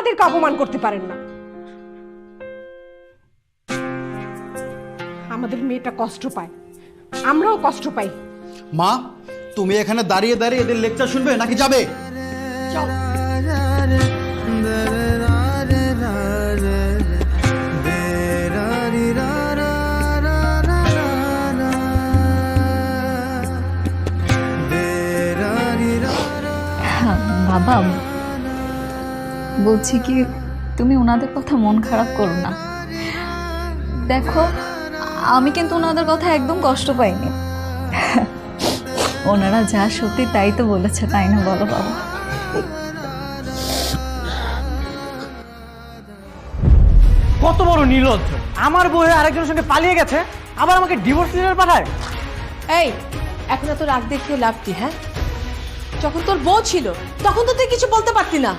আমাদেরকে অপমান করতে পারেন না। আমাদের মেয়েটা কষ্ট পায়, আমরাও কষ্ট পাই। মা, তুমি এখানে দাঁড়িয়ে দাঁড়িয়ে এদের লেকচার শুনবে নাকি যাবে? চল। বাবা, বলছি কি, তুমি ওনাদের কথা মন খারাপ করো না। দেখো, আমি কিন্তু ওনাদের কথা একদম কষ্ট পাইনি। ওনারা যা সত্যি তাই তো বলেছে, তাই না বলো বাবা? কত বড় নির্লজ্জ! আমার বউ আরেকজনের সঙ্গে পালিয়ে গেছে, আবার আমাকে ডিভোর্স লেটার পাঠায়। এই, এখন এত রাগ দেখিয়ে লাভ কি? হ্যাঁ, যখন তোর বউ ছিল তখন তো তুই কিছু বলতে পারতি না।